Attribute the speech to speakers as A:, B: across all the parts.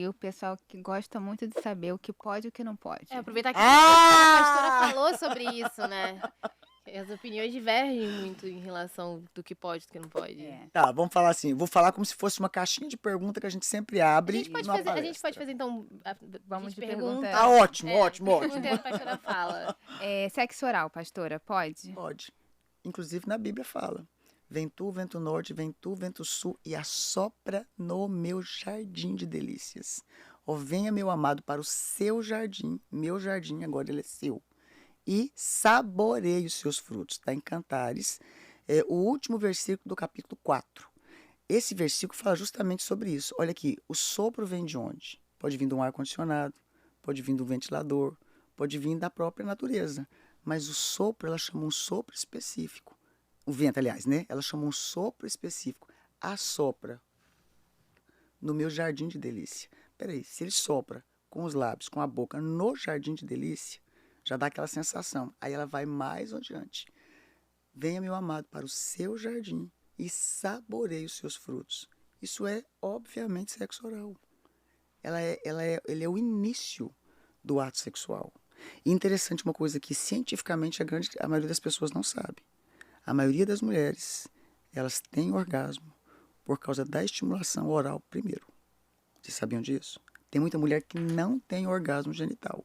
A: E o pessoal que gosta muito de saber o que pode e o que não pode.
B: Aproveitar que a pastora falou sobre isso, né? As opiniões divergem muito em relação do que pode e do que não pode.
C: Tá, vamos falar assim. Vou falar como se fosse uma caixinha de pergunta que a gente sempre abre
B: A gente pode fazer então.
A: Vamos de
B: pergunta.
A: pergunta.
C: Ah, ótimo, ótimo.
B: Pergunta e a pastora fala.
A: Sexo oral, pastora, pode?
C: Pode. Inclusive na Bíblia fala. Vem tu, vento norte, vem tu, vento sul, e assopra no meu jardim de delícias. Ó, venha, meu amado, para o seu jardim, meu jardim, agora ele é seu. E saboreie os seus frutos. Está em Cantares, o último versículo do capítulo 4. Esse versículo fala justamente sobre isso. Olha aqui, o sopro vem de onde? Pode vir de um ar-condicionado, pode vir de um ventilador, pode vir da própria natureza. Mas o sopro, ela chama um sopro específico. O vento, aliás, né? Ela chama um sopro específico. Assopra no meu jardim de delícia. Peraí, se ele sopra com os lábios, com a boca, no jardim de delícia, já dá aquela sensação. Aí ela vai mais adiante. Venha, meu amado, para o seu jardim e saboreie os seus frutos. Isso é, obviamente, sexo oral. Ele é o início do ato sexual. E interessante uma coisa que, cientificamente, a maioria das pessoas não sabe. A maioria das mulheres, elas têm orgasmo por causa da estimulação oral primeiro. Vocês sabiam disso? Tem muita mulher que não tem orgasmo genital.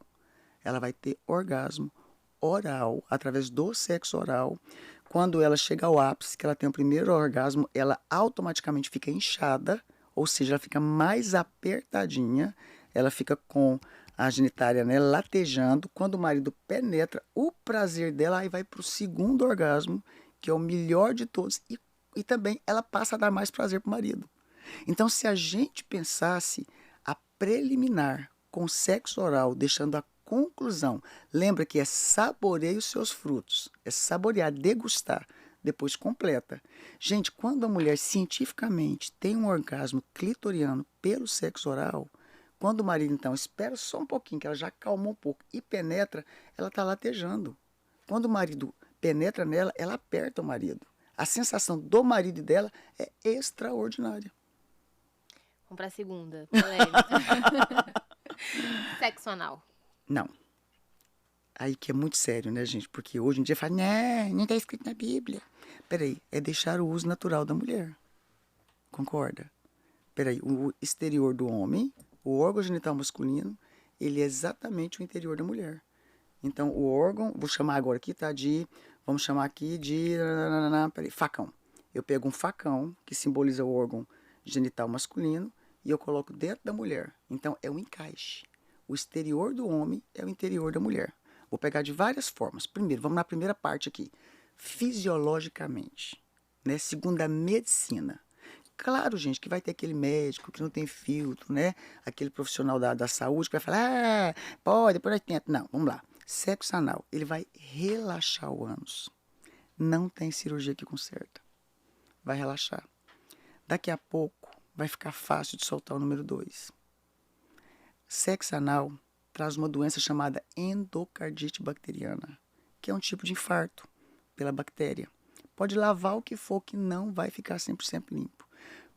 C: Ela vai ter orgasmo oral, através do sexo oral. Quando ela chega ao ápice, que ela tem o primeiro orgasmo, ela automaticamente fica inchada, ou seja, ela fica mais apertadinha, ela fica com a genitália, né, latejando. Quando o marido penetra, o prazer dela aí vai para o segundo orgasmo, que é o melhor de todos, e também ela passa a dar mais prazer para o marido. Então, se a gente pensasse a preliminar com sexo oral, deixando a conclusão, lembra que é saborear os seus frutos, é saborear, degustar, depois completa. Gente, quando a mulher cientificamente tem um orgasmo clitoriano pelo sexo oral, quando o marido então espera só um pouquinho, que ela já acalmou um pouco e penetra, ela está latejando. Quando o marido penetra nela, ela aperta o marido. A sensação do marido e dela é extraordinária.
B: Vamos para a segunda. Polêmica. Sexo anal.
C: Não. Aí que é muito sério, né, gente? Porque hoje em dia fala, não está escrito na Bíblia. Peraí, é deixar o uso natural da mulher. Concorda? Peraí, o exterior do homem, o órgão genital masculino, ele é exatamente o interior da mulher. Então, o órgão, vou chamar agora aqui, tá? Vamos chamar aqui de, peraí, facão. Eu pego um facão, que simboliza o órgão genital masculino, e eu coloco dentro da mulher. Então, é um encaixe. O exterior do homem é o interior da mulher. Vou pegar de várias formas. Primeiro, vamos na primeira parte aqui. Fisiologicamente, né? Segundo a medicina. Claro, gente, que vai ter aquele médico que não tem filtro, né? Aquele profissional da saúde que vai falar, pode, por aí dentro. Não, vamos lá. Sexo anal, ele vai relaxar o ânus. Não tem cirurgia que conserta. Vai relaxar. Daqui a pouco vai ficar fácil de soltar o número 2. Sexo anal traz uma doença chamada endocardite bacteriana, que é um tipo de infarto pela bactéria. Pode lavar o que for que não vai ficar 100% limpo.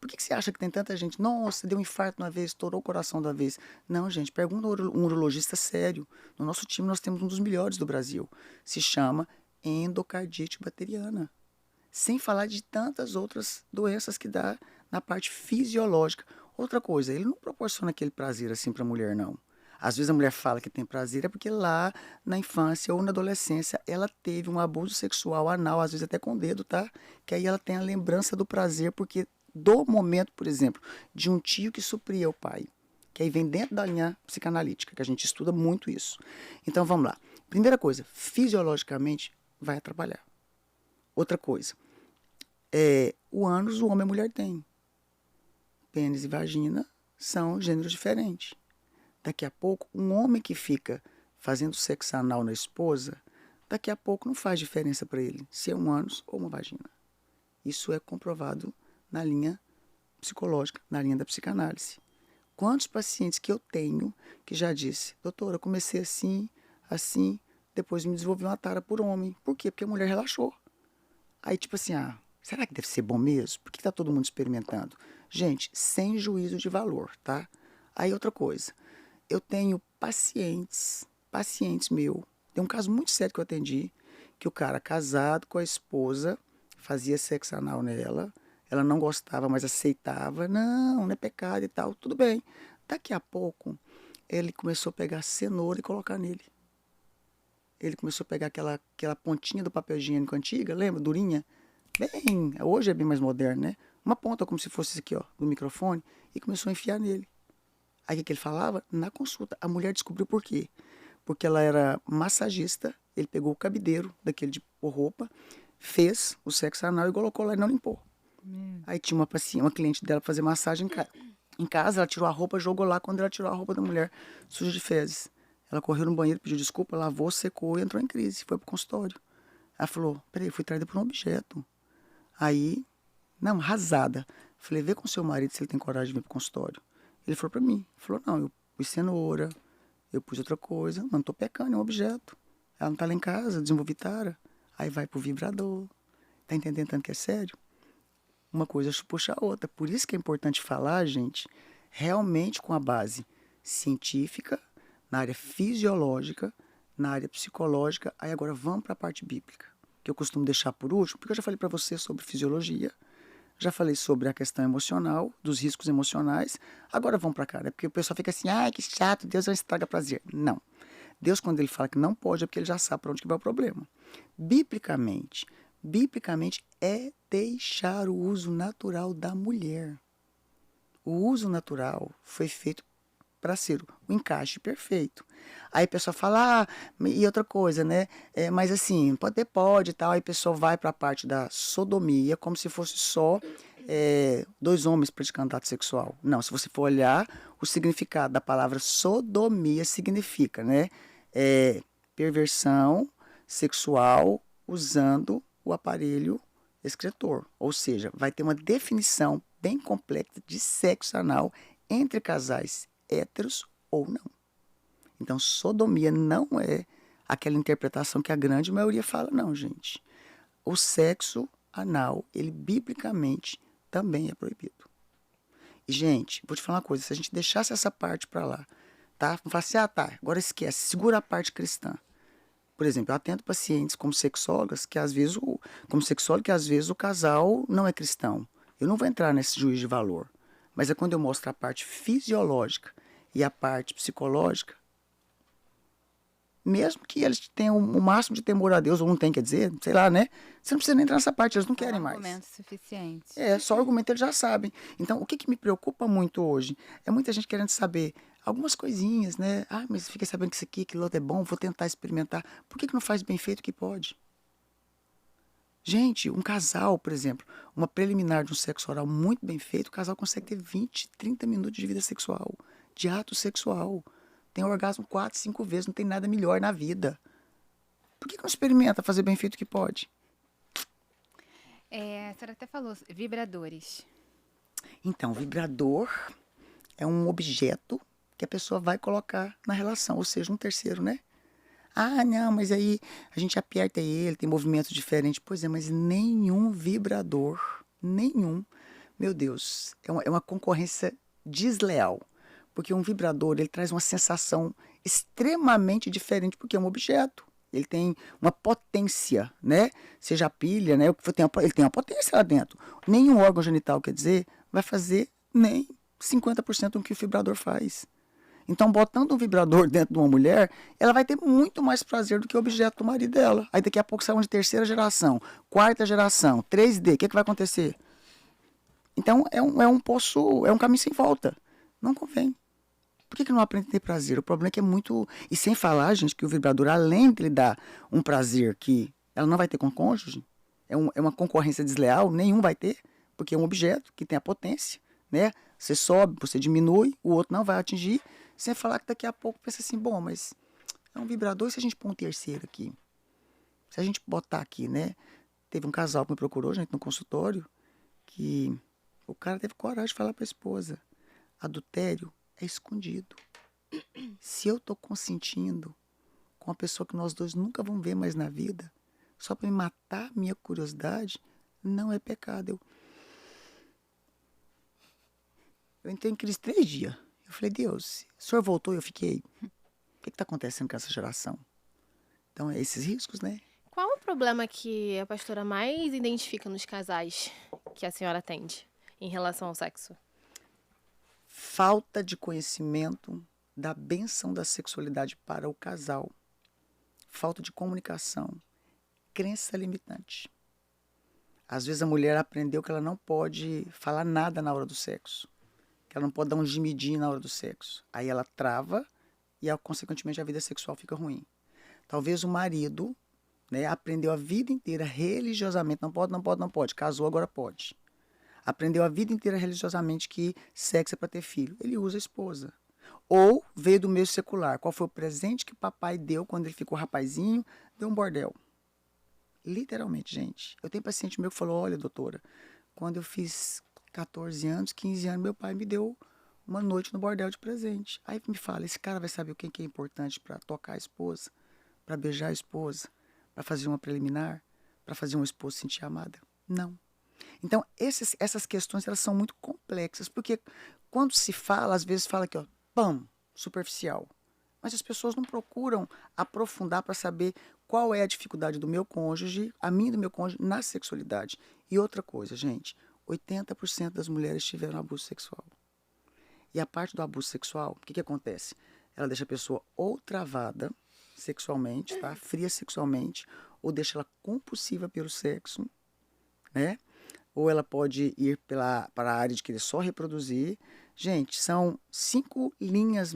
C: Por que você acha que tem tanta gente? Nossa, deu um infarto uma vez, estourou o coração de uma vez. Não, gente, pergunta um urologista sério. No nosso time nós temos um dos melhores do Brasil. Se chama endocardite bacteriana. Sem falar de tantas outras doenças que dá na parte fisiológica. Outra coisa, ele não proporciona aquele prazer assim para a mulher, não. Às vezes a mulher fala que tem prazer é porque lá na infância ou na adolescência ela teve um abuso sexual anal, às vezes até com o dedo, tá? Que aí ela tem a lembrança do prazer porque do momento, por exemplo, de um tio que supria o pai. Que aí vem dentro da linha psicanalítica, que a gente estuda muito isso. Então vamos lá. Primeira coisa, fisiologicamente vai atrapalhar. Outra coisa, o ânus o homem e a mulher têm. Pênis e vagina são gêneros diferentes. Daqui a pouco, um homem que fica fazendo sexo anal na esposa, daqui a pouco não faz diferença para ele se é um ânus ou uma vagina. Isso é comprovado na linha psicológica, na linha da psicanálise. Quantos pacientes que eu tenho que já disse, doutora, eu comecei assim, depois me desenvolvi uma tara por homem. Por quê? Porque a mulher relaxou. Aí tipo assim, será que deve ser bom mesmo? Por que tá todo mundo experimentando? Gente, sem juízo de valor, tá? Aí outra coisa, eu tenho pacientes meu. Tem um caso muito sério que eu atendi, que o cara casado com a esposa fazia sexo anal nela, ela não gostava, mas aceitava, não é pecado e tal, tudo bem. Daqui a pouco, ele começou a pegar cenoura e colocar nele. Ele começou a pegar aquela pontinha do papel higiênico antiga, lembra, durinha? Bem, hoje é bem mais moderno, né? Uma ponta como se fosse isso aqui, ó, do microfone, e começou a enfiar nele. Aí o que ele falava? Na consulta. A mulher descobriu por quê. Porque ela era massagista, ele pegou o cabideiro daquele de pôr roupa, fez o sexo anal e colocou lá e não limpou. Aí tinha uma cliente dela pra fazer massagem em casa, ela tirou a roupa, jogou lá. Quando ela tirou a roupa da mulher, suja de fezes. Ela correu no banheiro, pediu desculpa, lavou, secou e entrou em crise. Foi pro consultório. Ela falou, peraí, fui traída por um objeto. Aí, não, arrasada. Falei, vê com seu marido se ele tem coragem de vir pro consultório. Ele falou pra mim, falou, não, eu pus cenoura, eu pus outra coisa, mas não tô pecando, é um objeto. Ela não tá lá em casa, desenvolvi tara. Aí vai pro vibrador. Tá entendendo tanto que é sério? Uma coisa puxa a outra. Por isso que é importante falar, gente, realmente com a base científica, na área fisiológica, na área psicológica. Aí agora vamos para a parte bíblica, que eu costumo deixar por último, porque eu já falei para você sobre fisiologia, já falei sobre a questão emocional, dos riscos emocionais. Agora vamos para cá, né? Porque o pessoal fica assim, ai, que chato, Deus não estraga prazer. Não. Deus, quando ele fala que não pode, é porque ele já sabe para onde que vai o problema. Biblicamente é deixar o uso natural da mulher. O uso natural foi feito para ser o encaixe perfeito. Aí a pessoa fala, e outra coisa, né? Mas assim, pode e tal. Aí a pessoa vai para a parte da sodomia, como se fosse só dois homens praticando ato sexual. Não, se você for olhar, o significado da palavra sodomia significa, né? Perversão sexual usando o aparelho excretor. Ou seja, vai ter uma definição bem completa de sexo anal entre casais héteros ou não. Então, sodomia não é aquela interpretação que a grande maioria fala, não, gente. O sexo anal, ele biblicamente também é proibido. E, gente, vou te falar uma coisa, se a gente deixasse essa parte para lá, tá? Não fala assim, tá, agora esquece, segura a parte cristã. Por exemplo, eu atendo pacientes como sexólogas que às vezes o casal não é cristão. Eu não vou entrar nesse juízo de valor. Mas é quando eu mostro a parte fisiológica e a parte psicológica, mesmo que eles tenham o máximo de temor a Deus, ou não tem, quer dizer, sei lá, né? Você não precisa nem entrar nessa parte, eles não querem mais.
A: Argumento suficiente.
C: Só argumento eles já sabem. Então, o que me preocupa muito hoje é muita gente querendo saber algumas coisinhas, né? Mas fiquei sabendo que isso aqui, aquilo outro é bom, vou tentar experimentar. Por que não faz bem feito que pode? Gente, um casal, por exemplo, uma preliminar de um sexo oral muito bem feito, o casal consegue ter 20, 30 minutos de vida sexual, de ato sexual. Tem orgasmo 4, 5 vezes, não tem nada melhor na vida. Por que não experimenta fazer bem feito que pode?
A: A senhora até falou, vibradores.
C: Então, vibrador é um objeto que a pessoa vai colocar na relação, ou seja, um terceiro, né? Não, mas aí a gente aperta ele, tem movimentos diferentes. Pois é, mas nenhum vibrador, nenhum, meu Deus, é uma concorrência desleal. Porque um vibrador, ele traz uma sensação extremamente diferente, porque é um objeto. Ele tem uma potência, né? Seja a pilha, né? Ele tem uma potência lá dentro. Nenhum órgão genital, quer dizer, vai fazer nem 50% do que o vibrador faz. Então, botando um vibrador dentro de uma mulher, ela vai ter muito mais prazer do que o objeto do marido dela. Aí daqui a pouco sai um de terceira geração, quarta geração, 3D, o que vai acontecer? Então, é um caminho sem volta. Não convém. Por que não aprende a ter prazer? O problema é que é muito... E sem falar, gente, que o vibrador, além de lhe dar um prazer que ela não vai ter com o cônjuge, é uma concorrência desleal, nenhum vai ter, porque é um objeto que tem a potência, né? Você sobe, você diminui, o outro não vai atingir, sem falar que daqui a pouco pensa assim, bom, mas é um vibrador, e se a gente pôr um terceiro aqui? Se a gente botar aqui, né? Teve um casal que me procurou, gente, no consultório, que o cara teve coragem de falar para a esposa, adultério é escondido. Se eu tô consentindo com uma pessoa que nós dois nunca vamos ver mais na vida, só para me matar minha curiosidade, não é pecado. Eu entrei em crise 3 dias. Eu falei, Deus, o senhor voltou e eu fiquei. O que está acontecendo com essa geração? Então, é esses riscos, né?
B: Qual o problema que a pastora mais identifica nos casais que a senhora atende em relação ao sexo?
C: Falta de conhecimento da bênção da sexualidade para o casal. Falta de comunicação. Crença limitante. Às vezes a mulher aprendeu que ela não pode falar nada na hora do sexo. Que ela não pode dar um gemidinho na hora do sexo. Aí ela trava e, consequentemente, a vida sexual fica ruim. Talvez o marido, né, aprendeu a vida inteira religiosamente, não pode, não pode, não pode, casou, agora pode. Aprendeu a vida inteira religiosamente que sexo é para ter filho. Ele usa a esposa. Ou veio do meio secular. Qual foi o presente que o papai deu quando ele ficou rapazinho? Deu um bordel. Literalmente, gente. Eu tenho paciente meu que falou, olha, doutora, quando eu fiz 14 anos, 15 anos, meu pai me deu uma noite no bordel de presente. Aí me fala, esse cara vai saber o que é importante para tocar a esposa, para beijar a esposa, para fazer uma preliminar, para fazer uma esposa se sentir amada? Não. Então, essas questões, elas são muito complexas, porque quando se fala, às vezes fala aqui, ó, pam, superficial. Mas as pessoas não procuram aprofundar para saber qual é a dificuldade do meu cônjuge, a minha e do meu cônjuge, na sexualidade. E outra coisa, gente, 80% das mulheres tiveram abuso sexual. E a parte do abuso sexual, o que acontece? Ela deixa a pessoa ou travada sexualmente, tá? Fria sexualmente, ou deixa ela compulsiva pelo sexo, né? Ou ela pode ir para a área de querer só reproduzir. Gente, são 5 linhas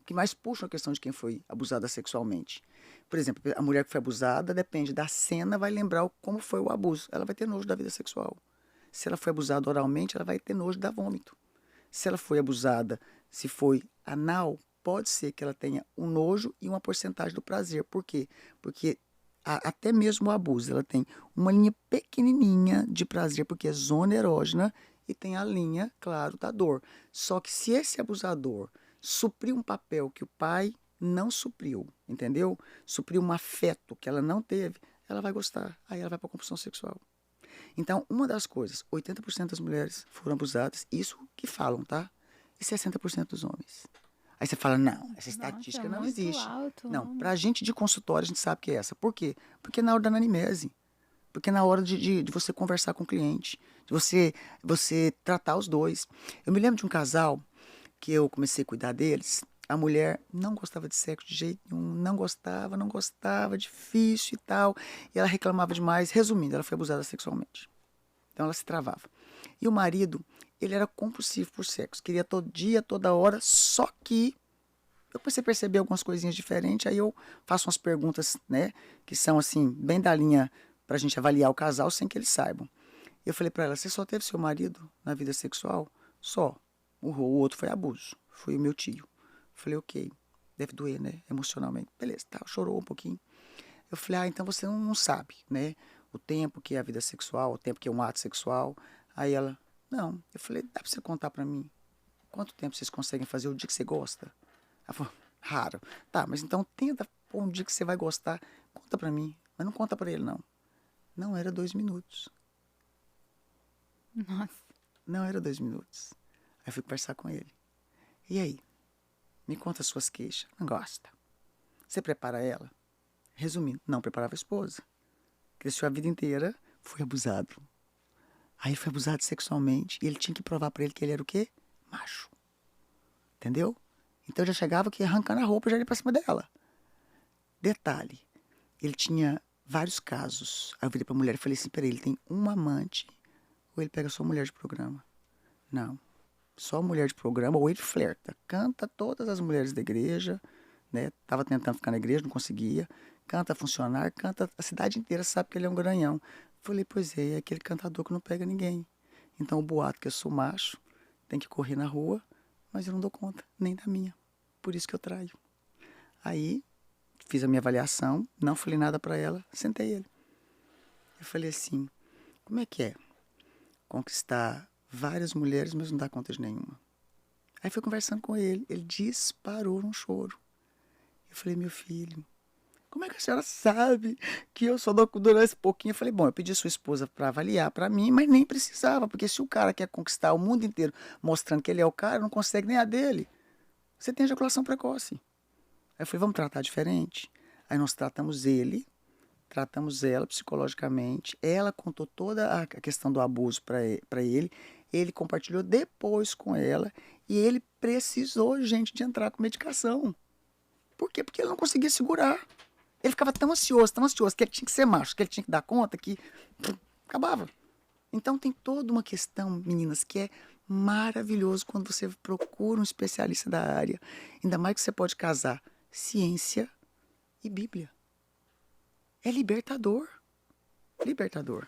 C: que mais puxam a questão de quem foi abusada sexualmente. Por exemplo, a mulher que foi abusada, depende da cena, vai lembrar como foi o abuso. Ela vai ter nojo da vida sexual. Se ela foi abusada oralmente, ela vai ter nojo da vômito. Se ela foi abusada, se foi anal, pode ser que ela tenha um nojo e uma porcentagem do prazer. Por quê? Porque até mesmo o abuso, ela tem uma linha pequenininha de prazer, porque é zona erógena, e tem a linha, claro, da dor. Só que se esse abusador supriu um papel que o pai não supriu, entendeu? Supriu um afeto que ela não teve, ela vai gostar. Aí ela vai para a compulsão sexual. Então, uma das coisas, 80% das mulheres foram abusadas, isso que falam, tá? E 60% dos homens. Aí você fala, não, essa estatística não existe.
A: Alto,
C: não, pra gente de consultório, a gente sabe que é essa. Por quê? Porque na hora da anamnese. Porque na hora de você conversar com o cliente, de você tratar os dois. Eu me lembro de um casal que eu comecei a cuidar deles. A mulher não gostava de sexo de jeito nenhum, não gostava, difícil e tal. E ela reclamava demais. Resumindo, ela foi abusada sexualmente. Então ela se travava. E o marido, ele era compulsivo por sexo. Queria todo dia, toda hora, só que eu comecei a perceber algumas coisinhas diferentes. Aí eu faço umas perguntas, né, que são assim, bem da linha pra gente avaliar o casal sem que eles saibam. Eu falei pra ela, você só teve seu marido na vida sexual? Só. O outro foi abuso. Foi o meu tio. Falei, ok. Deve doer, né? Emocionalmente. Beleza, tá. Chorou um pouquinho. Eu falei, então você não sabe, né? O tempo que é a vida sexual, o tempo que é um ato sexual. Aí ela, não. Eu falei, dá pra você contar pra mim? Quanto tempo vocês conseguem fazer o dia que você gosta? Ela falou, raro. Tá, mas então tenta pôr um dia que você vai gostar. Conta pra mim. Mas não conta pra ele, não. Não era 2 minutos.
A: Nossa.
C: Não era 2 minutos. Aí fui conversar com ele. E aí? Me conta as suas queixas. Não gosta. Você prepara ela? Resumindo, não preparava a esposa. Cresceu a vida inteira, foi abusado. Aí foi abusado sexualmente e ele tinha que provar pra ele que ele era o quê? Macho. Entendeu? Então eu já chegava aqui arrancando a roupa e já ia pra cima dela. Detalhe, ele tinha vários casos. Aí eu virei pra mulher e falei assim, peraí, ele tem uma amante ou ele pega só mulher de programa? Não. Só mulher de programa, ou ele flerta. Canta todas as mulheres da igreja, né? Tava tentando ficar na igreja, não conseguia. Canta funcionário, canta a cidade inteira, sabe que ele é um garanhão. Falei, pois é aquele cantador que não pega ninguém. Então o boato que eu sou macho, tem que correr na rua, mas eu não dou conta, nem da minha. Por isso que eu traio. Aí, fiz a minha avaliação, não falei nada pra ela, sentei ele. Eu falei assim, como é que é conquistar várias mulheres, mas não dá conta de nenhuma? Aí fui conversando com ele disparou num choro. Eu falei, meu filho, Como é que a senhora sabe que eu só dou durante esse pouquinho? Eu falei, bom, eu pedi a sua esposa para avaliar para mim, mas nem precisava, porque se o cara quer conquistar o mundo inteiro mostrando que ele é o cara, não consegue nem a dele. Você tem ejaculação precoce. Aí eu falei, vamos tratar diferente? Aí nós tratamos ele, tratamos ela psicologicamente, ela contou toda a questão do abuso para ele compartilhou depois com ela e ele precisou, gente, de entrar com medicação. Por quê? Porque ele não conseguia segurar. Ele ficava tão ansioso, que ele tinha que ser macho, que ele tinha que dar conta, que acabava. Então tem toda uma questão, meninas, que é maravilhoso quando você procura um especialista da área. Ainda mais que você pode casar ciência e Bíblia. É libertador. Libertador.